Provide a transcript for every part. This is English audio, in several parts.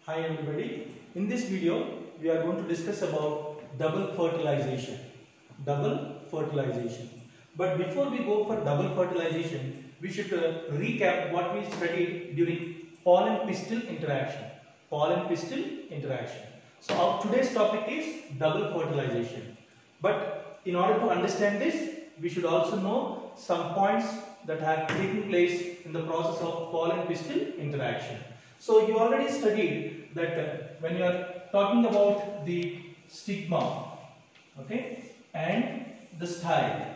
Hi everybody. In this video we are going to discuss about double fertilization. Double fertilization. But before we go for double fertilization, we should recap what we studied during pollen pistil interaction. Pollen pistil interaction. So our today's topic is double fertilization. But in order to understand this, we should also know some points that have taken place in the process of pollen pistil interaction. So you already studied that when you are talking about the stigma, okay, and the style.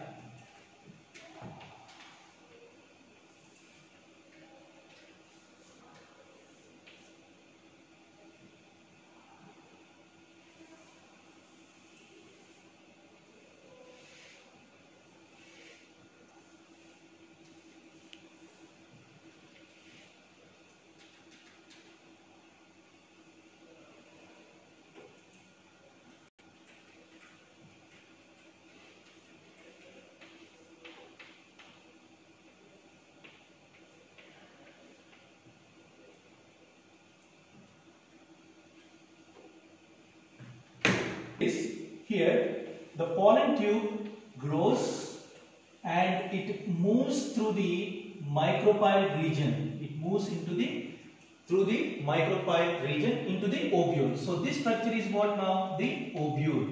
Here the pollen tube grows and it moves through the micropyle region. It moves through the micropyle region into the ovule. So this structure is what now? The ovule.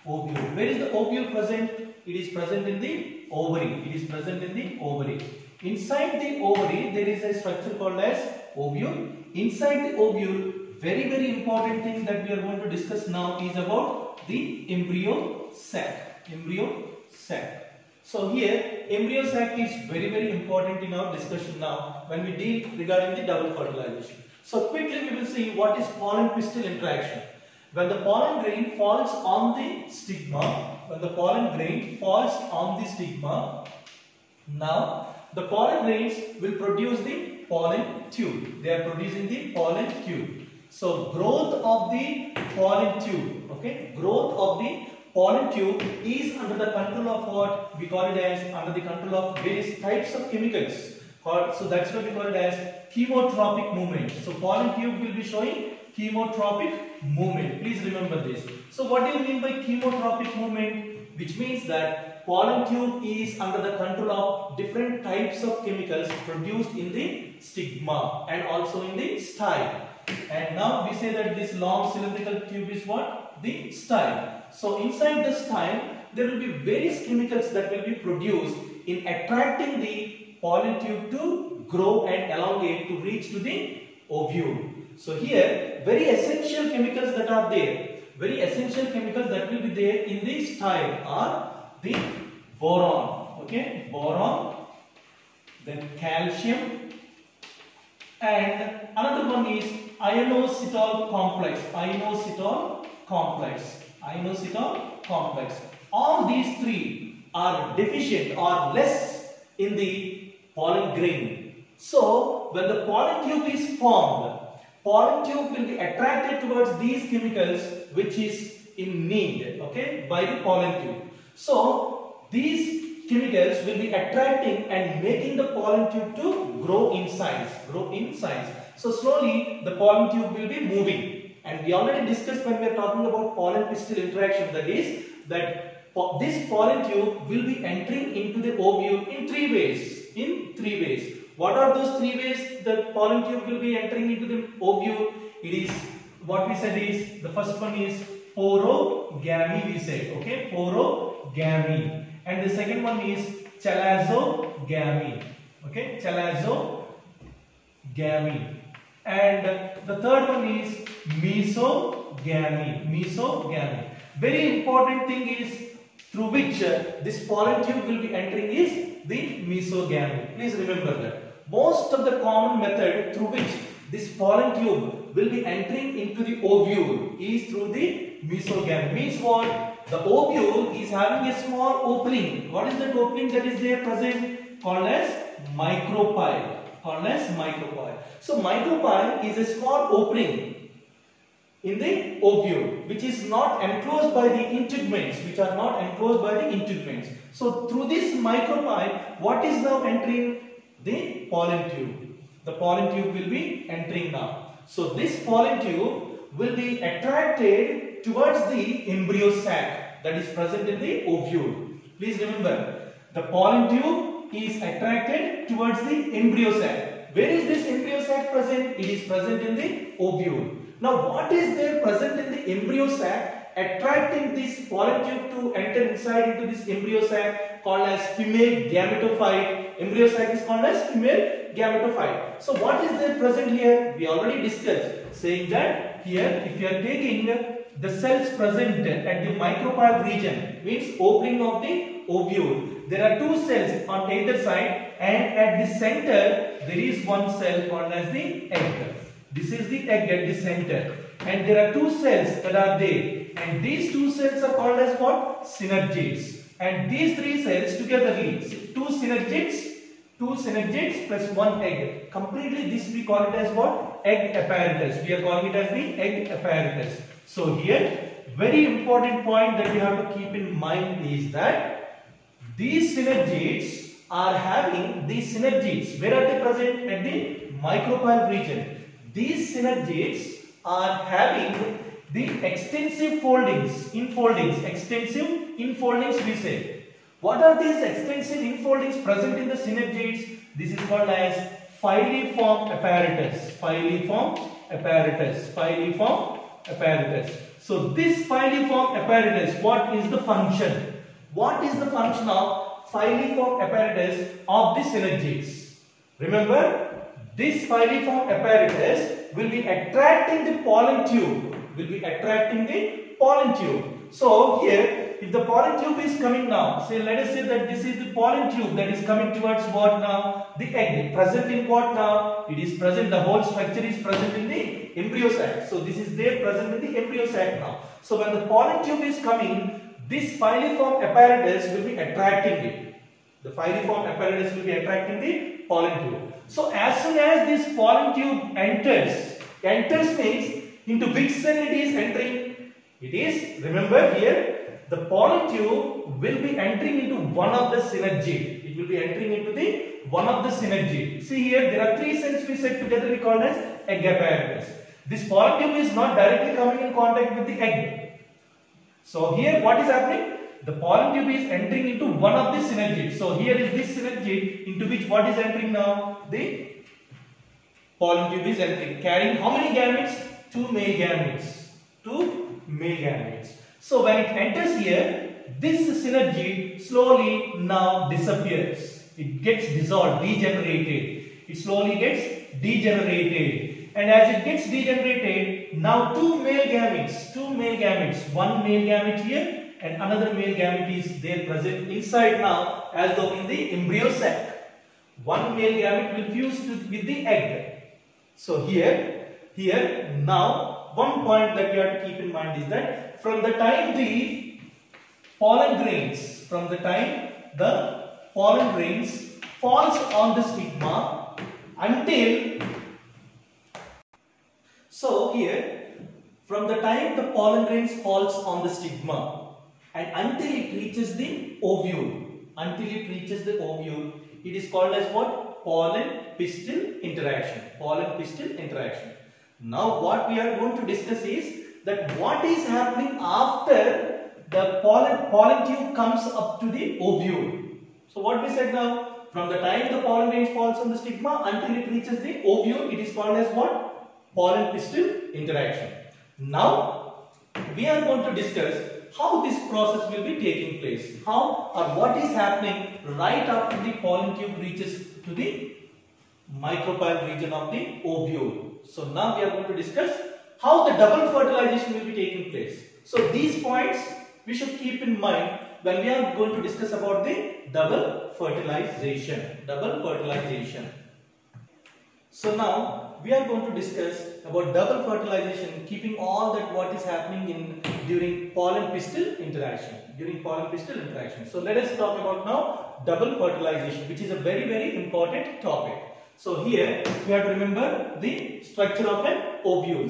Ovule. Where is the ovule present? It is present in the ovary. It is present in the ovary. Inside the ovary there is a structure called as ovule. Inside the ovule, very important thing that we are going to discuss now is about the embryo sac. Embryo sac. So here embryo sac is very important in our discussion now when we deal regarding the double fertilization. So quickly we will see what is pollen pistil interaction. When the pollen grain falls on the stigma, now the pollen grains will produce the pollen tube. They are producing the pollen tube. So growth of the pollen tube, okay, growth of the pollen tube is under the control of what we call it as under the control of various types of chemicals. So that's why we call it as chemotropic movement. So pollen tube will be showing chemotropic movement. Please remember this. So what do you mean by chemotropic movement? Which means that pollen tube is under the control of different types of chemicals produced in the stigma and also in the style. And now we say that this long cylindrical tube is what? The style. So inside the style there will be various chemicals that will be produced in attracting the pollen tube to grow and elongate to reach to the ovule. So here very essential chemicals that are there. Very essential chemicals that will be there in the style are the boron, okay, boron, then calcium, and another one is ionositol complex. All these three are deficient or less in the pollen grain. So when the pollen tube is formed, pollen tube will be attracted towards these chemicals which is in need, okay, by the pollen tube. So these chemicals will be attracting and making the pollen tube to grow in size. So slowly the pollen tube will be moving. And we already discussed when we are talking about pollen pistil interaction, that is that this pollen tube will be entering into the ovule in three ways. What are those three ways the pollen tube will be entering into the ovule? It is what we said is the first one is porogamy, we said, okay, porogamy, and the second one is chalazogamy, okay, chalazogamy, and the third one is mesogamy. Very important thing is through which this pollen tube will be entering is the mesogamy. Please remember that. Most of the common method through which this pollen tube will be entering into the ovule is through the mesogamy. Means what? The ovule is having a small opening. What is that opening that is there present? Called as micropyle. So micropyle is a small opening in the ovule which is not enclosed by the integuments, So through this micropyle, what is now entering? The pollen tube. The pollen tube will be entering now. So this pollen tube will be attracted towards the embryo sac that is present in the ovule. Please remember, the pollen tube is attracted towards the embryo sac. Where is this embryo sac present? It is present in the ovule. Now what is there present in the embryo sac attracting this pollen tube to enter inside into this embryo sac, called as female gametophyte? Embryo sac is called as female gametophyte. So what is there present here? We already discussed, saying that here if you are taking the cells present at the micropyle region, means opening of the ovule, there are two cells on either side, and at the center there is one cell called as the egg. This is the egg at the center, and there are two cells that are there, and these two cells are called as what? Synergids. And these three cells togetherly, two synergids plus one egg. Completely this we call it as what? Egg apparatus. We are calling it as the egg apparatus. So here, very important point that you have to keep in mind is that these synergids are having these synergids. Where are they present? At the micropyle region. These synergids are having the extensive extensive infoldings we say. What are these extensive infoldings present in the synergids? This is called as filiform apparatus. So this filiform apparatus, what is the function? What is the function of filiform apparatus of the synergids? Remember, this filiform apparatus will be attracting the pollen tube. So here, if the pollen tube is coming now, say let us say that this is the pollen tube that is coming towards what now? The egg. Present in what now? It is present, the whole structure is present in the embryo sac. So this is there present in the embryo sac now. So when the pollen tube is coming, this filiform apparatus will be attracting it. The filiform apparatus will be attracting the pollen tube. So as soon as this pollen tube enters means into which cell it is entering? It is, remember here, the pollen tube will be entering into one of the synergid. It will be entering into the one of the synergid. See here, there are three cells we said together we call as egg apparatus. This pollen tube is not directly coming in contact with the egg. So here what is happening? The pollen tube is entering into one of the synergids. So here is this synergid into which what is entering now? The pollen tube is entering, carrying how many gametes? Two male gametes. So when it enters here, this synergid slowly now disappears. It gets dissolved, degenerated. It slowly gets degenerated. And as it gets degenerated, now two male gametes, one male gamete here and another male gamete is there present inside now as though in the embryo sac. One male gamete will fuse with the egg. So here now one point that you have to keep in mind is that from the time the pollen grains falls on the stigma until, so here from the time the pollen grains falls on the stigma and until it reaches the ovule, it is called as what? Pollen pistil interaction. Now what we are going to discuss is that what is happening after the pollen tube comes up to the ovule. So what we said now, from the time the pollen grains falls on the stigma until it reaches the ovule, it is called as what? Pollen pistil interaction. Now we are going to discuss how this process will be taking place. How or what is happening right after the pollen tube reaches to the micropyle region of the ovule. So now we are going to discuss how the double fertilization will be taking place. So these points we should keep in mind when we are going to discuss about the double fertilization. So now we are going to discuss about double fertilization, keeping all that what is happening during pollen pistil interaction. So let us talk about now double fertilization, which is a very, very important topic. So here we have to remember the structure of an ovule.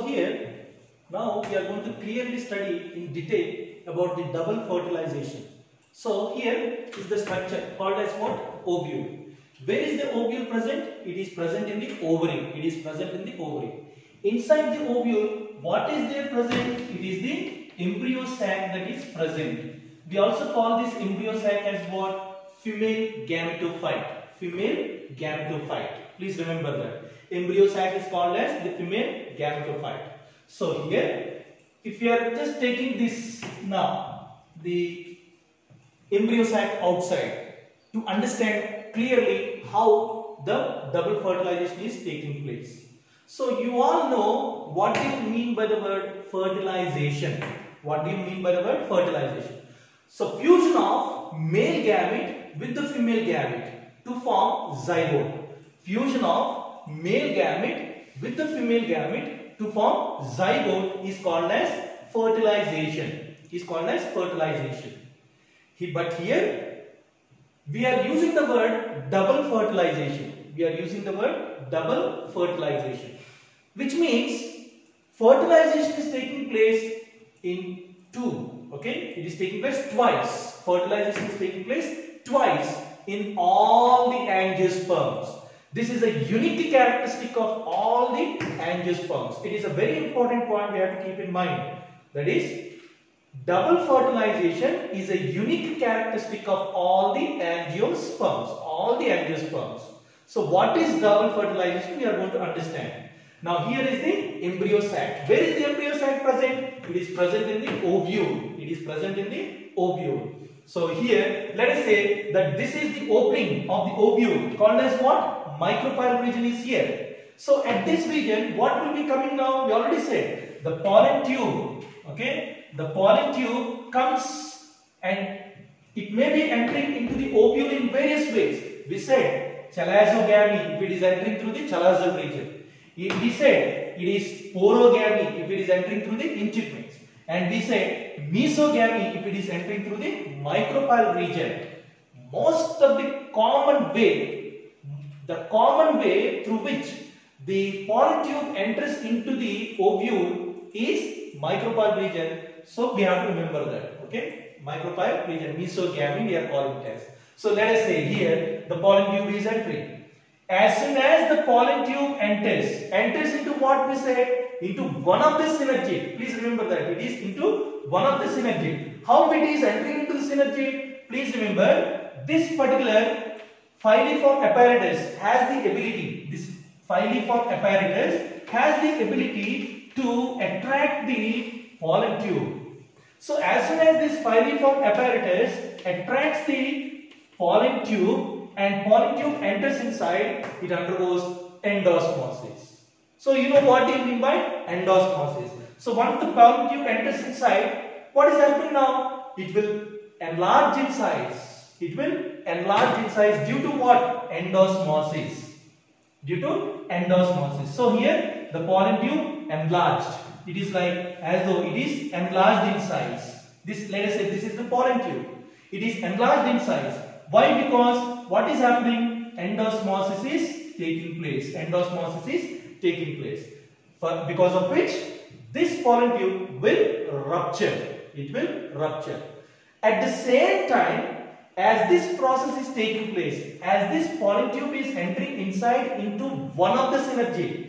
So here, now we are going to clearly study in detail about the double fertilization. So here is the structure called as what? Ovule. Where is the ovule present? It is present in the ovary. It is present in the ovary. Inside the ovule, what is there present? It is the embryo sac that is present. We also call this embryo sac as what? Female gametophyte. Female gametophyte. Please remember that. Embryo sac is called as the female gametophyte. So here, if you are just taking this now, the embryo sac outside, to understand clearly how the double fertilization is taking place. So you all know what do you mean by the word fertilization. What do you mean by the word fertilization? So fusion of male gamete with the female gamete to form zygote. Fusion of male gamete with the female gamete to form zygote is called as fertilization. Is called as fertilization. But here we are using the word double fertilization. We are using the word double fertilization, which means fertilization is taking place in two. Okay, it is taking place twice. Fertilization is taking place twice in all the angiosperms. This is a unique characteristic of all the angiosperms. It is a very important point we have to keep in mind. That is, double fertilization is a unique characteristic of all the angiosperms. All the angiosperms. So what is double fertilization? We are going to understand. Now here is the embryo sac. Where is the embryo sac present? It is present in the ovule. It is present in the ovule. So here, let us say that this is the opening of the ovule called as what? Micropyle region is here. So at this region, what will be coming now? We already said the pollen tube. Okay, the pollen tube comes and it may be entering into the ovule in various ways. We said chalazogamy if it is entering through the chalazo region. We said it is porogamy if it is entering through the integument. And we said mesogamy if it is entering through the micropyle region. Most of the common way through which the pollen tube enters into the ovule is micropyle region. So we have to remember that. Okay, micropyle region, mesogamy we are calling it as. So let us say here the pollen tube is entering. As soon as the pollen tube enters into what we said? Into one of the synergid. Please remember that it is into one of the synergid. How it is entering into the synergid? Please remember this particular filiform apparatus has the ability. This filiform apparatus has the ability to attract the pollen tube. So as soon as this filiform apparatus attracts the pollen tube and pollen tube enters inside, it undergoes endosmosis. So you know what do you mean by endosmosis. So once the pollen tube enters inside, what is happening now? It will enlarge in size. It will enlarge in size due to what? Endosmosis. Due to endosmosis. So here the pollen tube enlarged. It is like as though it is enlarged in size. This, let us say this is the pollen tube. It is enlarged in size. Why? Because what is happening? Endosmosis is taking place. Endosmosis is taking place. Because of which this pollen tube will rupture. It will rupture. At the same time, as this process is taking place, as this pollen tube is entering inside into one of the synergid,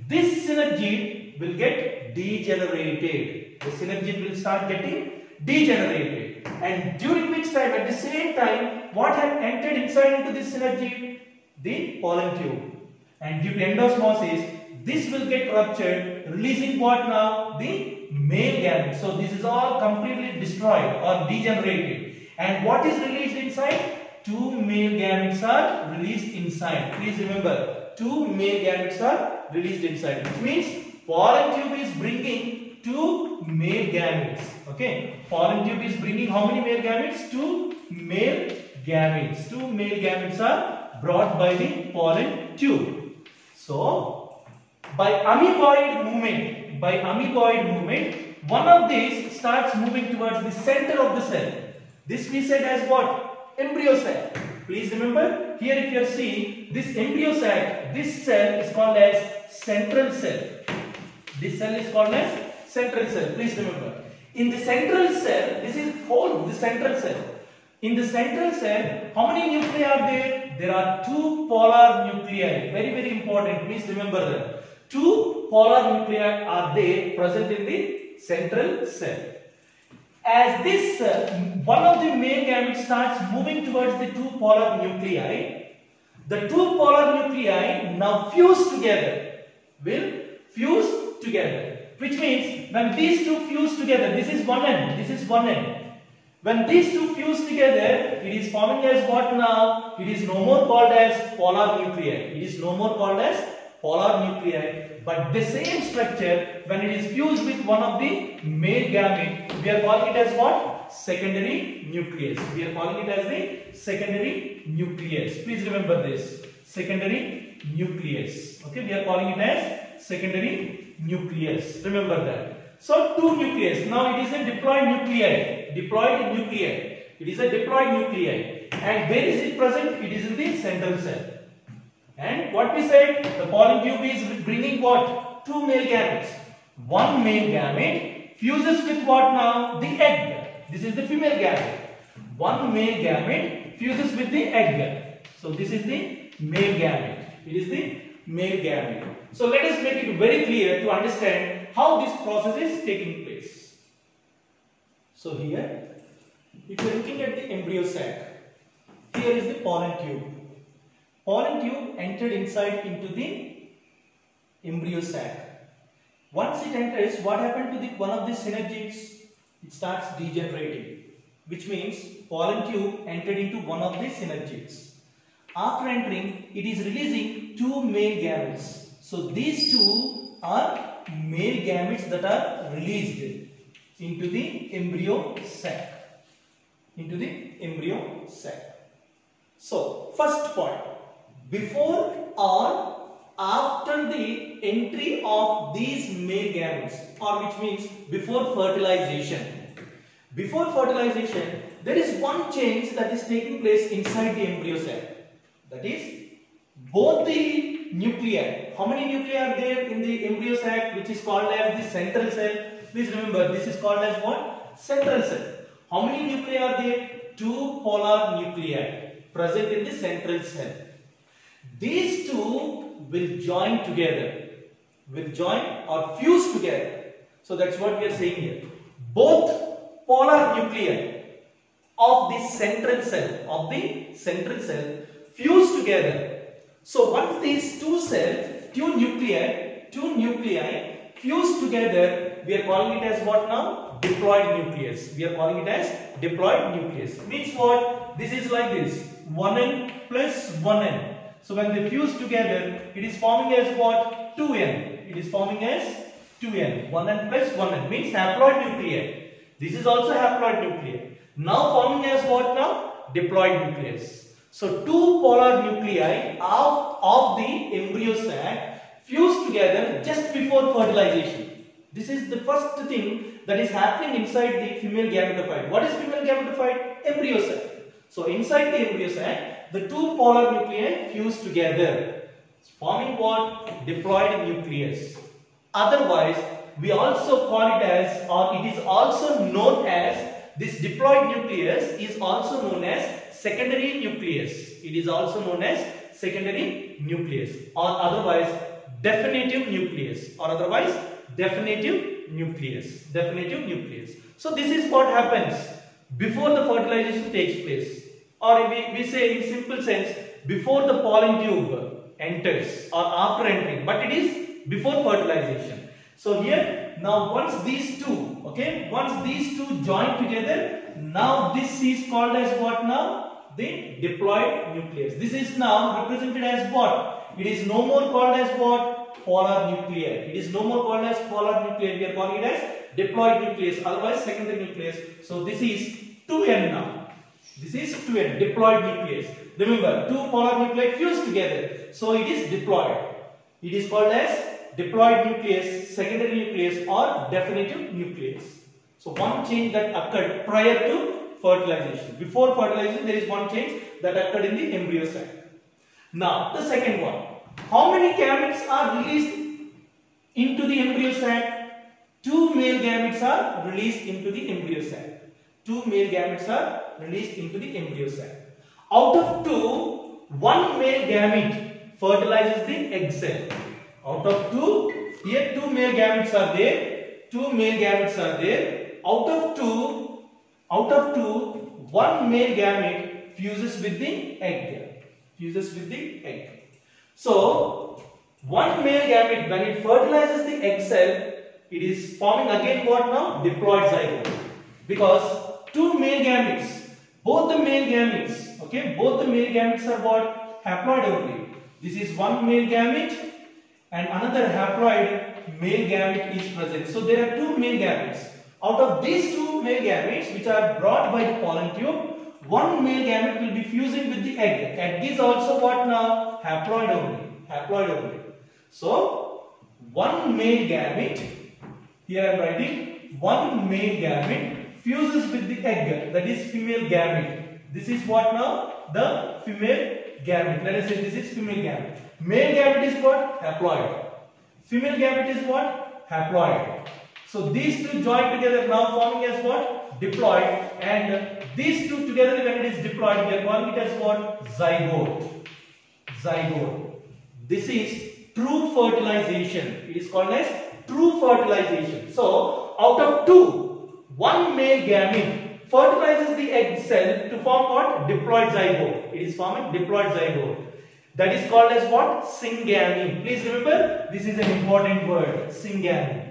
this synergid will get degenerated. The synergid will start getting degenerated. And during which time, at the same time, what had entered inside into this synergid? The pollen tube. And due to endosmosis, this will get ruptured, releasing what now? The male gamete. So this is all completely destroyed or degenerated. And what is released inside? Two male gametes are released inside. Please remember, two male gametes are released inside. Which means pollen tube is bringing two male gametes. Okay, pollen tube is bringing how many male gametes? Two male gametes. Two male gametes are brought by the pollen tube. So, by amoeboid movement, one of these starts moving towards the center of the cell. This we said as what? Embryo sac. Please remember, here if you are seeing this embryo sac, this cell is called as central cell. This cell is called as central cell. Please remember. In the central cell, this is whole the central cell. In the central cell, how many nuclei are there? There are two polar nuclei. Very, very important. Please remember that. Two polar nuclei are there present in the central cell. As this one of the male gametes starts moving towards the two polar nuclei, the two polar nuclei now fuse together. Will fuse together. Which means when these two fuse together, this is one end, this is one end. When these two fuse together, it is forming as what now? It is no more called as polar nuclei. It is no more called as polar nuclei. But the same structure, when it is fused with one of the male gamete, we are calling it as what? Secondary nucleus. We are calling it as the secondary nucleus. Please remember this. Secondary nucleus. Okay, we are calling it as secondary nucleus. Remember that. So two nucleus. Now it is a diploid nuclei. Diploid nuclei. It is a diploid nuclei. And where is it present? It is in the central cell. And what we said, the pollen tube is bringing what? Two male gametes. One male gamete fuses with what now? The egg. This is the female gamete. One male gamete fuses with the egg. So this is the male gamete. It is the male gamete. So let us make it very clear to understand how this process is taking place. So here, if you are looking at the embryo sac, here is the pollen tube. Pollen tube entered inside into the embryo sac. Once it enters, what happened to the one of the synergids? It starts degenerating, which means pollen tube entered into one of the synergids. After entering, it is releasing two male gametes. So these two are male gametes that are released into the embryo sac. Into the embryo sac. So first point, before or after the entry of these male gametes, or which means before fertilization. Before fertilization, there is one change that is taking place inside the embryo sac. That is, both the nuclei. How many nuclei are there in the embryo sac, which is called as the central cell? Please remember, this is called as what? Central cell. How many nuclei are there? Two polar nuclei present in the central cell. These two will join together. Will join or fuse together. So that's what we are saying here. Both polar nuclei of the central cell, fuse together. So once these two nuclei fuse together, we are calling it as what now? Diploid nucleus. We are calling it as diploid nucleus. Means what? This is like this. 1n plus 1n. So when they fuse together, it is forming as what? 2n. It is forming as 2n. 1n plus 1n means haploid nuclei. This is also haploid nuclei. Now forming as what now? Diploid nucleus. So two polar nuclei of the embryo sac fuse together just before fertilization. This is the first thing that is happening inside the female gametophyte. What is female gametophyte? Embryo sac. So inside the embryo sac, the two polar nuclei fuse together, forming what? Diploid nucleus. Otherwise, we also call it as, or it is also known as, this diploid nucleus is also known as secondary nucleus. It is also known as secondary nucleus, or otherwise definitive nucleus, or otherwise definitive nucleus. Definitive nucleus. So this is what happens before the fertilization takes place, or we say in simple sense, before the pollen tube enters or after entering, but it is before fertilization. So here, now once these two, once these two join together, now this is called as what now? The diploid nucleus. This is now represented as what? It is no more called as what? Polar nuclei. It is no more called as polar nuclei. We are calling it as diploid nucleus, otherwise secondary nucleus. So this is 2n now. This is 2n, diploid nucleus. Remember, two polar nuclei fuse together. So it is diploid. It is called as diploid nucleus, secondary nucleus, or definitive nucleus. So one change that occurred prior to fertilization. Before fertilization, there is one change. that occurred in the embryo sac. Now the second one, how many gametes are released into the embryo sac? 2 male gametes are released into the embryo sac. 2 male gametes are released into the embryo sac. Out of 2, 1 male gamete fertilizes the egg cell. Out of 2, here 2 male gametes are there. 2 male gametes are there. Out of 2, 1 male gamete fuses with the egg. Fuses with the egg. So, 1 male gamete, when it fertilizes the egg cell, it is forming again what now? Diploid zygote. Because 2 male gametes, both the male gametes, okay, both the male gametes are what? Haploid only. This is 1 male gamete and another haploid male gamete is present. So there are 2 male gametes. Out of these 2 male gametes which are brought by the pollen tube, 1 male gamete will be fusing with the egg. Egg is also what now? Haploid only. Haploid only. So 1 male gamete, here I am writing 1 male gamete fuses with the egg, that is female gamete. This is what now? The female gamete. Let us say this is female gamete. Male gamete is what? Haploid. Female gamete is what? Haploid. So these two join together now forming as what? Diploid. And these two together when it is diploid, we are calling it as what? Zygote. Zygote. This is true fertilization. It is called as true fertilization. So out of 2, 1 male gamete fertilizes the egg cell to form what? Diploid zygote. It is forming diploid zygote. That is called as what? Syngamy. Please remember, this is an important word. Syngamy.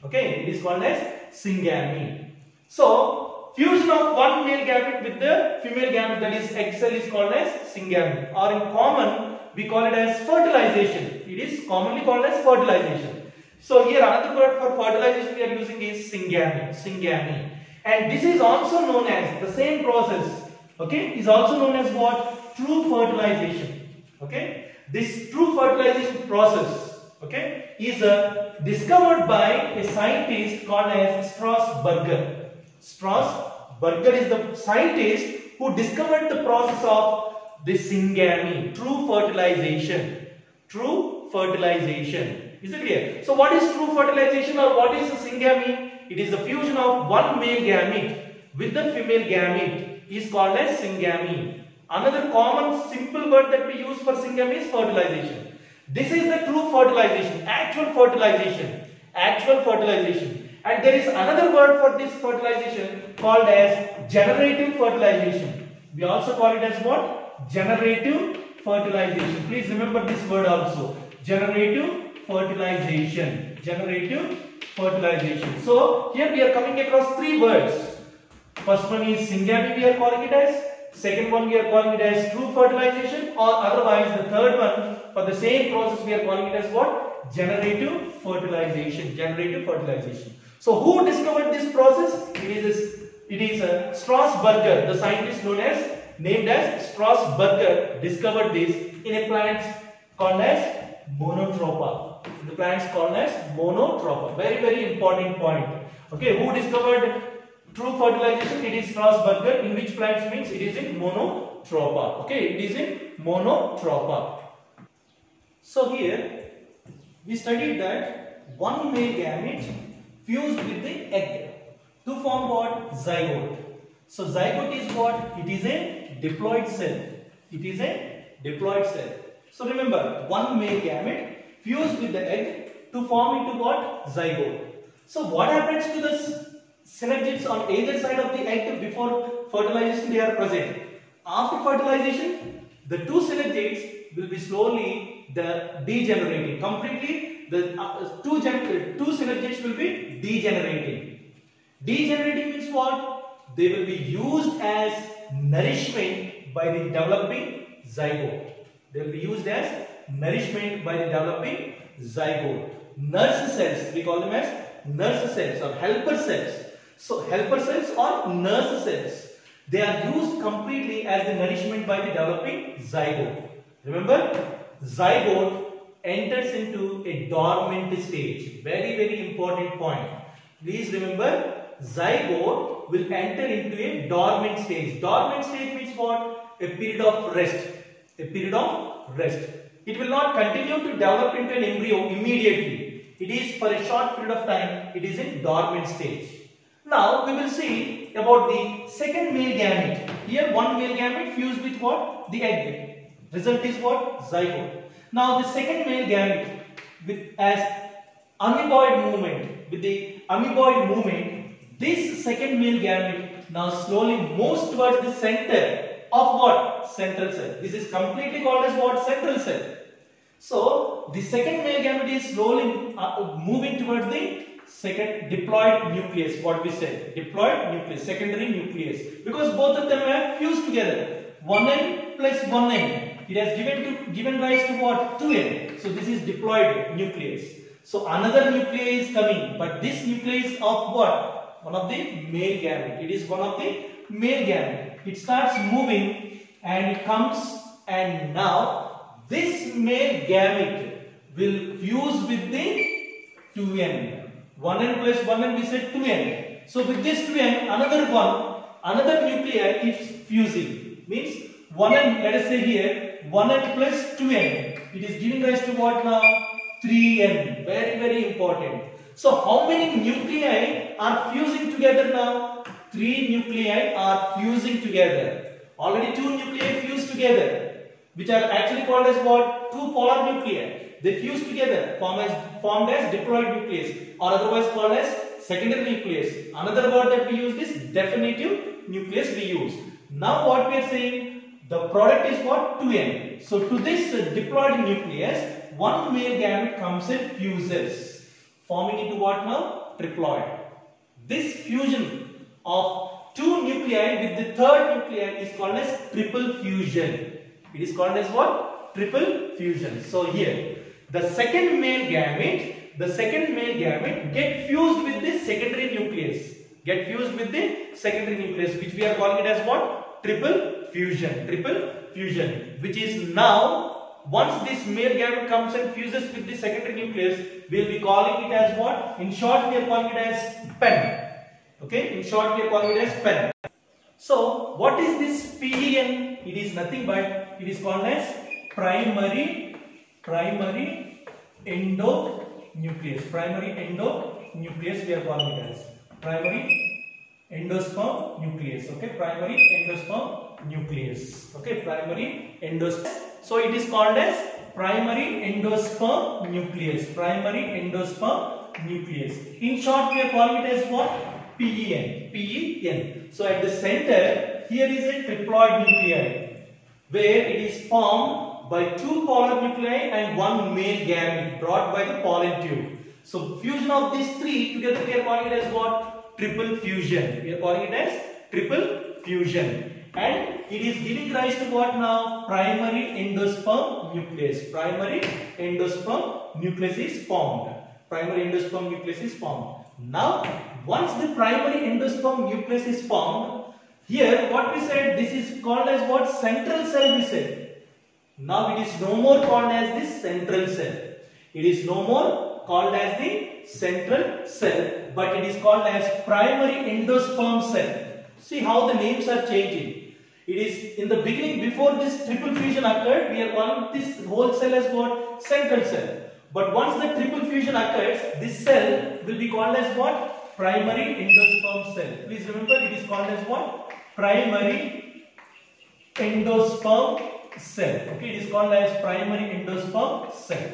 Okay, it is called as syngamy. So, fusion of 1 male gamete with the female gamete, that is egg cell, is called as syngamy. Or in common, we call it as fertilization. It is commonly called as fertilization. So, here another word for fertilization we are using is syngamy. Syngamy. And this is also known as, the same process, okay, is also known as what? True fertilization. Okay, this true fertilization process, okay, is discovered by a scientist called as Strasburger. Strasburger is the scientist who discovered the process of the syngamy, true fertilization. True fertilization. Is it clear? So, what is true fertilization or what is the syngamy? It is the fusion of 1 male gamete with the female gamete is called as syngamy. Another common simple word that we use for syngamy is fertilization. This is the true fertilization, actual fertilization, actual fertilization. And there is another word for this fertilization called as generative fertilization. We also call it as what? Generative fertilization. Please remember this word also. Generative fertilization. Generative fertilization. So here we are coming across 3 words. First one is syngamy, we are calling it as. Second one we are calling it as true fertilization, or otherwise the third one for the same process we are calling it as what? Generative fertilization. Generative fertilization. So who discovered this process? It is Strasburger, the scientist named as Strasburger, discovered this in a plant called as Monotropa. The plants called as Monotropa. Very, very important point. Okay, who discovered true fertilization? It is Strasburger. In which plants means it is in Monotropa. Okay, it is in Monotropa. So here we studied that 1 male gamete fused with the egg to form what? Zygote. So zygote is what? It is a diploid cell. It is a diploid cell. So remember, 1 male gamete fused with the egg to form into what? Zygote. So what happens to the synergids on either side of the egg before fertilization? They are present. After fertilization, the 2 synergids will be slowly degenerating. Completely, the 2 synergids will be degenerating. Degenerating means what? They will be used as nourishment by the developing zygote. They will be used as nourishment by the developing zygote. Nurse cells, we call them as nurse cells or helper cells. So helper cells or nurse cells, they are used completely as the nourishment by the developing zygote. Remember, zygote enters into a dormant stage. Very, very important point. Please remember, zygote will enter into a dormant stage. Dormant stage means what? A period of rest. A period of rest. It will not continue to develop into an embryo immediately. It is for a short period of time. It is in dormant stage. Now we will see about the second male gamete. Here one male gamete fused with what? The egg. Result is what? Zygote. Now the second male gamete with as amoeboid movement. With the amoeboid movement, this second male gamete now slowly moves towards the center of what? Central cell. This is completely called as what? Central cell. So the second male gamete is slowly moving towards the second diploid nucleus. What we said, diploid nucleus, secondary nucleus, because both of them are fused together. 1n plus 1n. It has given rise to what? 2n. So this is diploid nucleus. So another nucleus is coming, but this nucleus of what? One of the male gamete. It is one of the male gamete. It starts moving and it comes, and now this male gamete will fuse with the 2n. 1n plus 1n, we said 2n. So with this 2n, another nuclei is fusing. Means 1n, let us say here, 1n plus 2n. It is giving rise to what now? 3n. Very, very important. So how many nuclei are fusing together now? 3 nuclei are fusing together. Already 2 nuclei fused together, which are actually called as what? 2 polar nuclei. They fuse together, formed as diploid nucleus, or otherwise called as secondary nucleus. Another word that we use is definitive nucleus we use. Now what we are saying, the product is what? 2n. So to this diploid nucleus, one male gamete comes and fuses, forming into what now? Triploid. This fusion of 2 nuclei with the third nuclei is called as triple fusion. It is called as what? Triple fusion. So here, the second male gamete get fused with the secondary nucleus. Get fused with the secondary nucleus, which we are calling it as what? Triple fusion. Triple fusion. Which is now, once this male gamete comes and fuses with the secondary nucleus, we will be calling it as what? In short, we are calling it as PEN. Okay? In short, we are calling it as PEN. So, what is this PEN? It is nothing but, it is called as primary endonucleus. Primary endonucleus we are calling it as. Primary endosperm nucleus. Okay, primary endosperm nucleus. Okay, primary endosperm. So it is called as primary endosperm nucleus. Primary endosperm nucleus. In short, we are calling it as what? PEN. PEN. So at the center, here is a triploid nuclei, where it is formed by 2 polar nuclei and 1 male gamete brought by the pollen tube. So fusion of these 3 together, we are calling it as what? Triple fusion. We are calling it as triple fusion. And it is giving rise to what now? Primary endosperm nucleus. Primary endosperm nucleus is formed. Primary endosperm nucleus is formed. Now, once the primary endosperm nucleus is formed, here what we said, this is called as what? Central cell we said. Now it is no more called as the central cell. It is no more called as the central cell, but it is called as primary endosperm cell. See how the names are changing. It is in the beginning, before this triple fusion occurred, we are calling this whole cell as what? Central cell. But once the triple fusion occurs, this cell will be called as what? Primary endosperm cell. Please remember, it is called as what? Primary endosperm cell. Okay, it is called as primary endosperm cell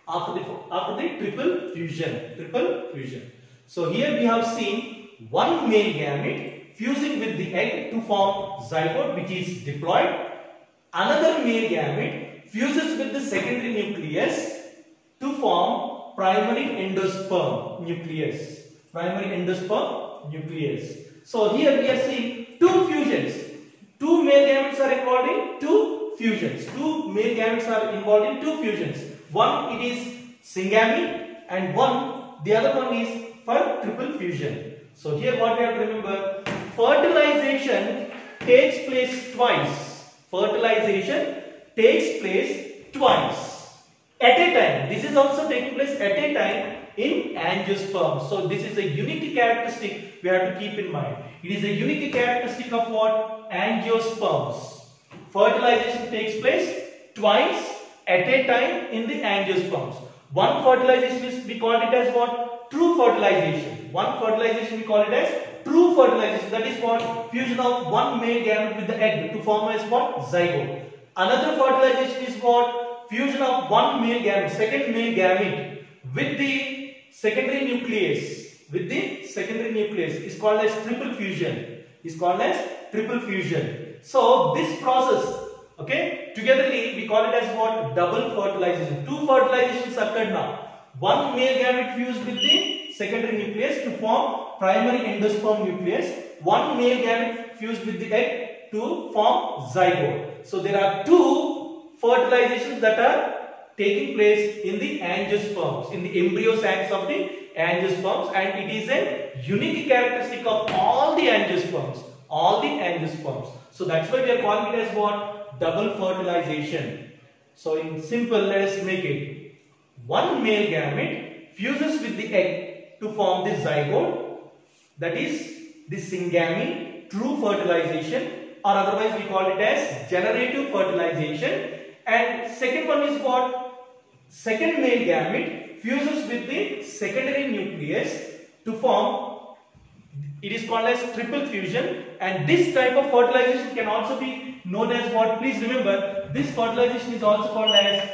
after the triple fusion. So here we have seen one male gamete fusing with the egg to form zygote, which is diploid. Another male gamete fuses with the secondary nucleus to form primary endosperm nucleus. Primary endosperm nucleus. So here we are seeing 2 fusions. 2 male gametes are involved in 2 fusions. 2 male gametes are involved in 2 fusions. One, it is syngamy, and the other one is for triple fusion. So here what we have to remember, fertilization takes place twice. Fertilization takes place twice at a time. This is also taking place at a time, in angiosperms. So this is a unique characteristic we have to keep in mind. It is a unique characteristic of what? Angiosperms. Fertilization takes place twice at a time in the angiosperms. One fertilization is, we call it as what? True fertilization. One fertilization we call it as true fertilization. That is what? Fusion of one male gamete with the egg to form as what? Zygote. Another fertilization is what? Fusion of one male gamete, second male gamete with the secondary nucleus. With the secondary nucleus is called as triple fusion. Is called as triple fusion. So this process, okay, togetherly we call it as what? Double fertilization. Two fertilizations occurred now. One male gamete fused with the secondary nucleus to form primary endosperm nucleus. One male gamete fused with the egg to form zygote. So there are two fertilizations that are taking place in the angiosperms, in the embryo sacs of the angiosperms, and it is a unique characteristic of all the angiosperms. All the angiosperms. So that's why we are calling it as what? Double fertilization. So in simple, let us make it. One male gamete fuses with the egg to form the zygote. That is the syngamy, true fertilization, or otherwise we call it as generative fertilization. And second one is what? Second male gamete fuses with the secondary nucleus to form, it is called as triple fusion, and this type of fertilization can also be known as what? Please remember, this fertilization is also called as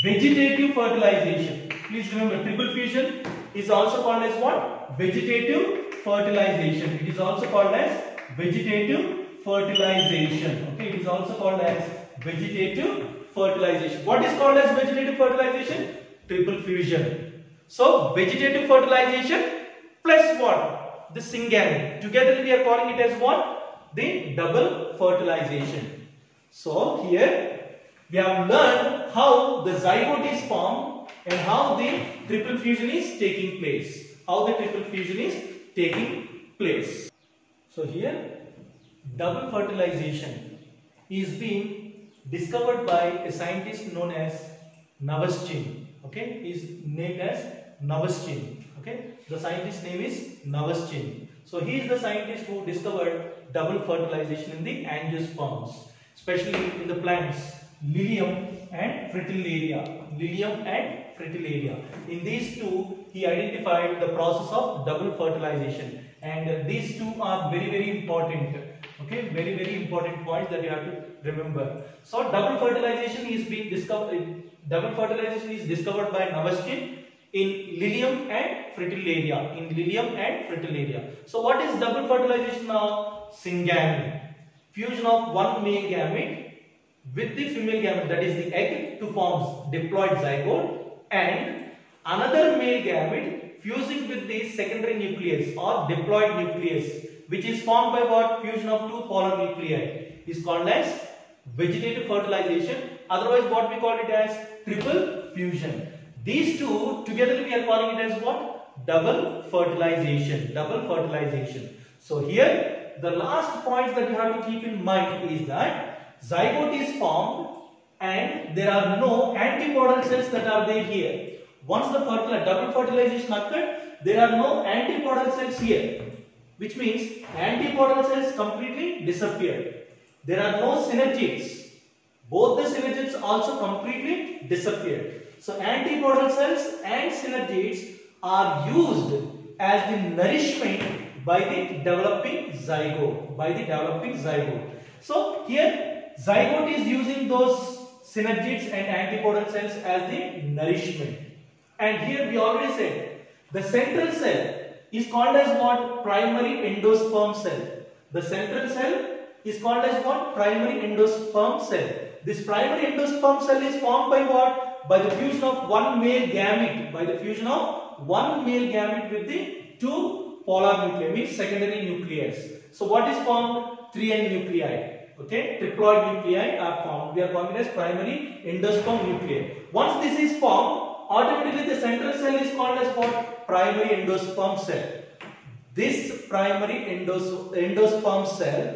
vegetative fertilization. Please remember, triple fusion is also called as what? Vegetative fertilization. It is also called as vegetative fertilization. Okay, it is also called as vegetative fertilization. What is called as vegetative fertilization? Triple fusion. So vegetative fertilization plus what? The syngamy. Together we are calling it as what? The double fertilization. So here we have learned how the zygote is formed and how the triple fusion is taking place. How the triple fusion is taking place. So here double fertilization is being discovered by a scientist known as Navaschin. Okay, he is named as Navaschin. Okay, the scientist's name is Navaschin. So he is the scientist who discovered double fertilization in the angiosperms, especially in the plants Lilium and Fritillaria. Lilium and Fritillaria. In these two, he identified the process of double fertilization, and these two are very important. Okay, very important points that you have to remember. So double fertilization is being discovered. Double fertilization is discovered by Navaschin in Lilium and Fritillaria. In Lilium and Fritillaria. So what is double fertilization now? Syngamy. Fusion of one male gamete with the female gamete, that is the egg, to form diploid zygote, and another male gamete fusing with the secondary nucleus or diploid nucleus, which is formed by what? Fusion of two polar nuclei, is called as vegetative fertilization. Otherwise what we call it as triple fusion. These two together we are calling it as what? Double fertilization. Double fertilization. So here the last point that you have to keep in mind is that zygote is formed and there are no antipodal cells that are there here. Once the double fertilization occurred, there are no antipodal cells here, which means antipodal cells completely disappeared. There are no synergids. Both the synergids also completely disappeared. So antipodal cells and synergids are used as the nourishment by the developing zygote. So here zygote is using those synergids and antipodal cells as the nourishment. And here we already said the central cell is called as what? Primary endosperm cell. The central cell is called as what? Primary endosperm cell. This primary endosperm cell is formed by what? By the fusion of one male gamete. By the fusion of one male gamete with the two polar nuclei, means secondary nucleus. So what is formed? 3N nuclei. Okay, triploid nuclei are formed. We are calling it as primary endosperm nuclei. Once this is formed, automatically the central cell is called as what? Primary endosperm cell. This primary endosperm cell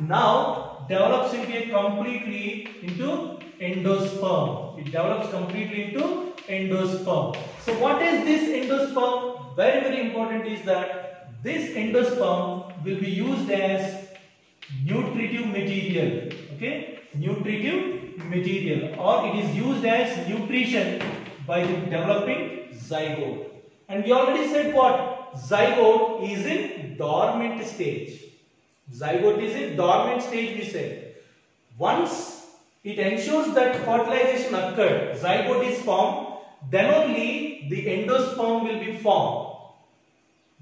now develops into endosperm. It develops completely into endosperm. So what is this endosperm? Very, very important is that this endosperm will be used as nutritive material. Okay, nutritive material, or it is used as nutrition by the developing zygote. And we already said what? Zygote is in dormant stage. Zygote is in dormant stage, we said. Once it ensures that fertilization occurred, zygote is formed, then only the endosperm will be formed.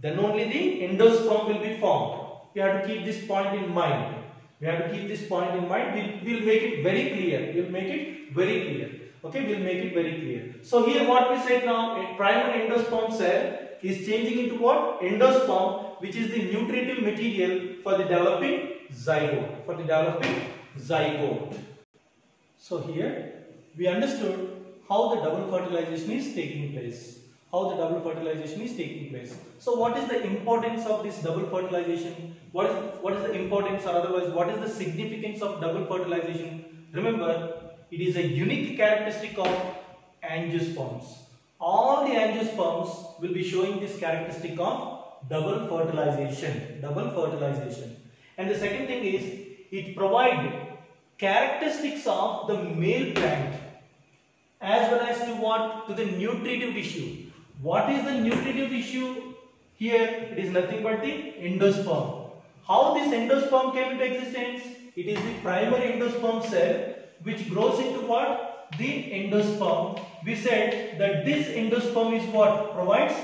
Then only the endosperm will be formed. We have to keep this point in mind. We have to keep this point in mind. We'll make it very clear. We'll make it very clear. Okay, we'll make it very clear. So here what we said now, a primary endosperm cell is changing into what? Endosperm, which is the nutritive material for the developing zygote. For the developing zygote. So here we understood how the double fertilization is taking place. How the double fertilization is taking place. So what is the importance of this double fertilization? What is the importance, or otherwise what is the significance of double fertilization? Remember, it is a unique characteristic of angiosperms. All the angiosperms will be showing this characteristic of double fertilization. Double fertilization. And the second thing is, it provides characteristics of the male plant as well as to what? To the nutritive tissue. What is the nutritive tissue? Here it is nothing but the endosperm. How this endosperm came into existence? It is the primary endosperm cell which grows into what? The endosperm. We said that this endosperm is what? Provides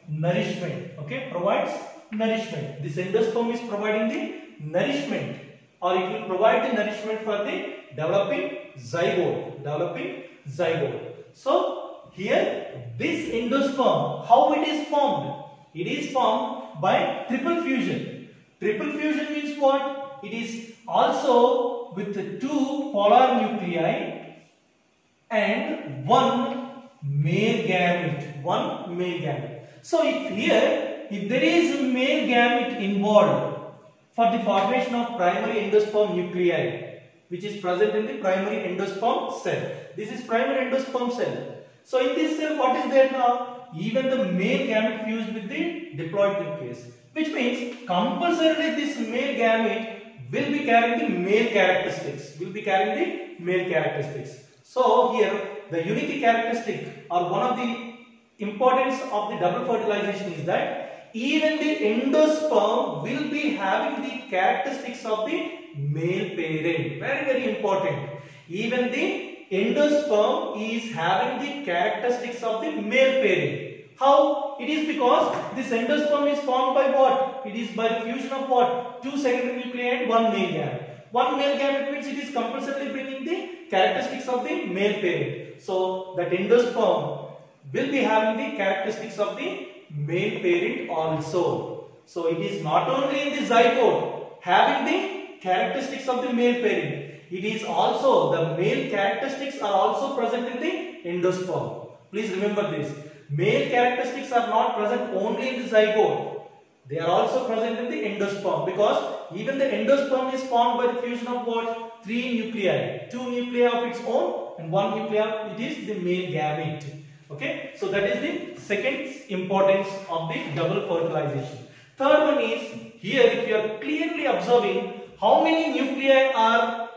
nourishment. Okay, provides nourishment. This endosperm is providing the nourishment, or it will provide the nourishment for the developing zygote. Developing zygote. So here this endosperm, how it is formed? It is formed by triple fusion. Triple fusion means what? It is also with two polar nuclei and one male gamete. One male gamete. So if there is a male gamete involved for the formation of primary endosperm nuclei, which is present in the primary endosperm cell. This is primary endosperm cell. So in this cell, what is there now? Even the male gamete fused with the diploid nucleus, which means compulsorily this male gamete will be carrying the male characteristics. Will be carrying the male characteristics. So here the unique characteristic, or one of the importance of the double fertilization, is that even the endosperm will be having the characteristics of the male parent. Very, very important. Even the endosperm is having the characteristics of the male parent. How? It is because this endosperm is formed by what? It is by the fusion of what? Two secondary nuclei and one male gamete. One male gamete means it is compulsorily bringing the characteristics of the male parent. So that endosperm will be having the characteristics of the male parent also. So it is not only in the zygote having the characteristics of the male parent, it is also the male characteristics are also present in the endosperm. Please remember this. Male characteristics are not present only in the zygote. They are also present in the endosperm, because even the endosperm is formed by the fusion of what? Three nuclei. Two nuclei of its own and one nuclei, it is the male gamete. Okay, so that is the second importance of the double fertilization. Third one is, here if you are clearly observing how many nuclei are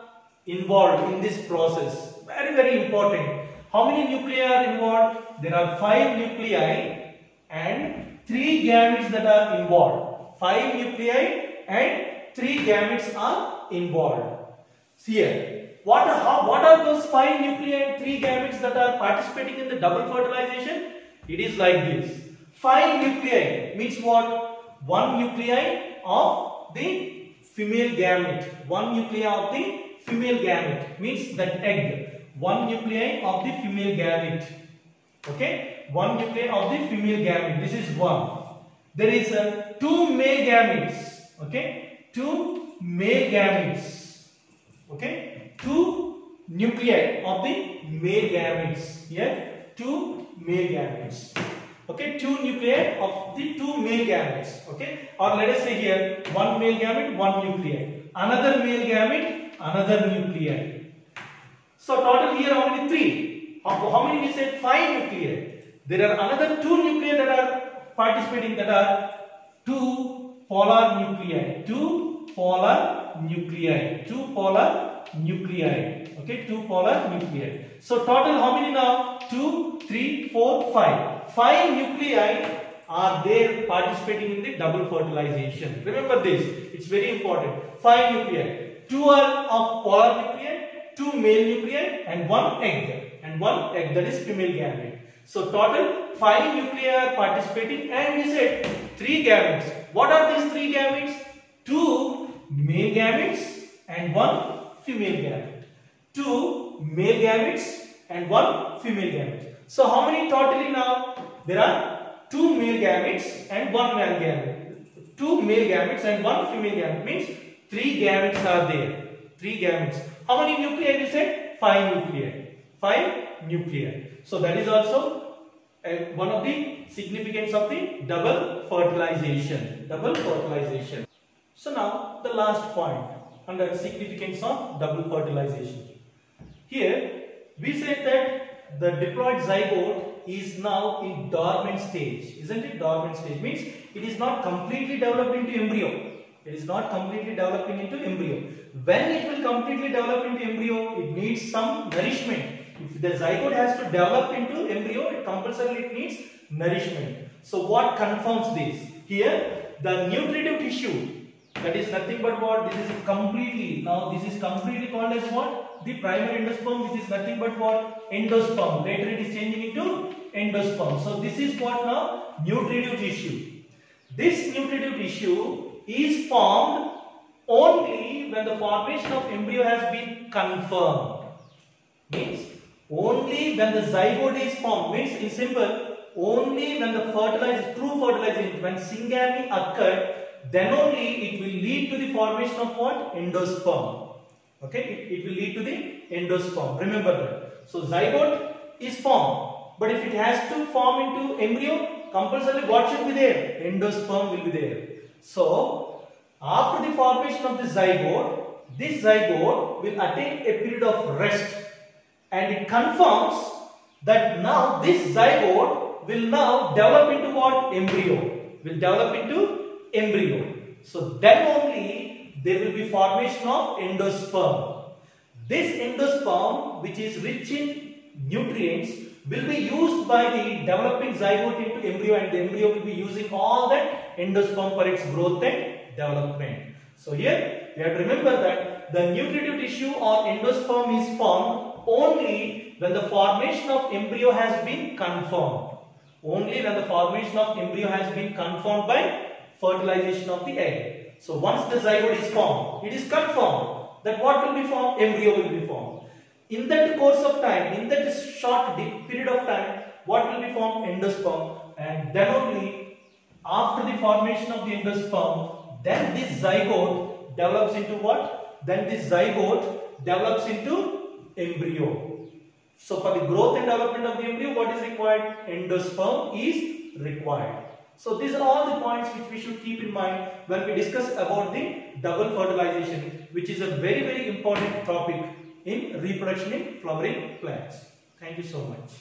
involved in this process. Very, very important. How many nuclei are involved? There are 5 nuclei and 3 gametes that are involved. 5 nuclei and 3 gametes are involved. See here, what are those 5 nuclei and 3 gametes that are participating in the double fertilization? It is like this. 5 nuclei means what? 1 nuclei of the female gamete. 1 nuclei of the female gamete means that egg. 1 nuclei of the female gamete. Okay, 1 nuclei of the female gamete. This is 1. There is 2 male gametes. Okay, 2 male gametes. Okay, 2 nuclei of the male gametes. Here, 2 male gametes. Okay, 2 nuclei of the 2 male gametes. Okay, or let us say here 1 male gamete, 1 nuclei. Another male gamete, another nuclei. So total here how many? 3. How many? We said 5 nuclei. There are another 2 nuclei that are participating, that are 2 polar nuclei. 2 polar nuclei. 2 polar nuclei. Okay, 2 polar nuclei. So total how many now? 2, 3, 4, 5. 5 nuclei are there participating in the double fertilization. Remember this, it's very important. 5 nuclei. 2 are of polar nuclei, 2 male nuclei, and 1 egg. And 1 egg, that is female gamete. So total 5 nuclei are participating, and we said 3 gametes. What are these 3 gametes? 2 male gametes and 1 female gamete. 2 male gametes and 1 female gamete. So how many totally now? There are 2 male gametes and 1 male gamete. 2 male gametes and 1 female gamete, means 3 gametes are there. 3 gametes. How many nuclei we said? 5 nuclei. 5 nuclei. So that is also one of the significance of the double fertilization. Double fertilization. So now the last point under significance of double fertilization. Here we said that the diploid zygote is now in dormant stage. Isn't it? Dormant stage means it is not completely developed into embryo. It is not completely developing into embryo. When it will completely develop into embryo, it needs some nourishment. If the zygote has to develop into embryo, it compulsorily needs nourishment. So what confirms this? Here the nutritive tissue, that is nothing but what? This is completely, now this is completely called as what? The primary endosperm, which is nothing but what? Endosperm. Later it is changing into endosperm. So this is what now? Nutritive tissue. This nutritive tissue is formed only when the formation of embryo has been confirmed. Means only when the zygote is formed. Means in simple, only when the true fertilization, when syngamy occurred, then only it will lead to the formation of what? Endosperm. Okay, it will lead to the endosperm. Remember that. So zygote is formed, but if it has to form into embryo, compulsorily what should be there? Endosperm will be there. So after the formation of the zygote, this zygote will attain a period of rest, and it confirms that now this zygote will now develop into what? Embryo. Will develop into embryo. So then only there will be formation of endosperm. This endosperm, which is rich in nutrients, will be used by the developing zygote into embryo, and the embryo will be using all that endosperm for its growth and development. So here we have to remember that the nutritive tissue or endosperm is formed only when the formation of embryo has been confirmed. Only when the formation of embryo has been confirmed by fertilization of the egg. So once the zygote is formed, it is confirmed that what will be formed? Embryo will be formed. In that course of time, in that short period of time, what will be formed? Endosperm. And then only after the formation of the endosperm, then this zygote develops into what? Then this zygote develops into embryo. So for the growth and development of the embryo, what is required? Endosperm is required. So these are all the points which we should keep in mind when we discuss about the double fertilization, which is a very important topic in reproduction in flowering plants. Thank you so much.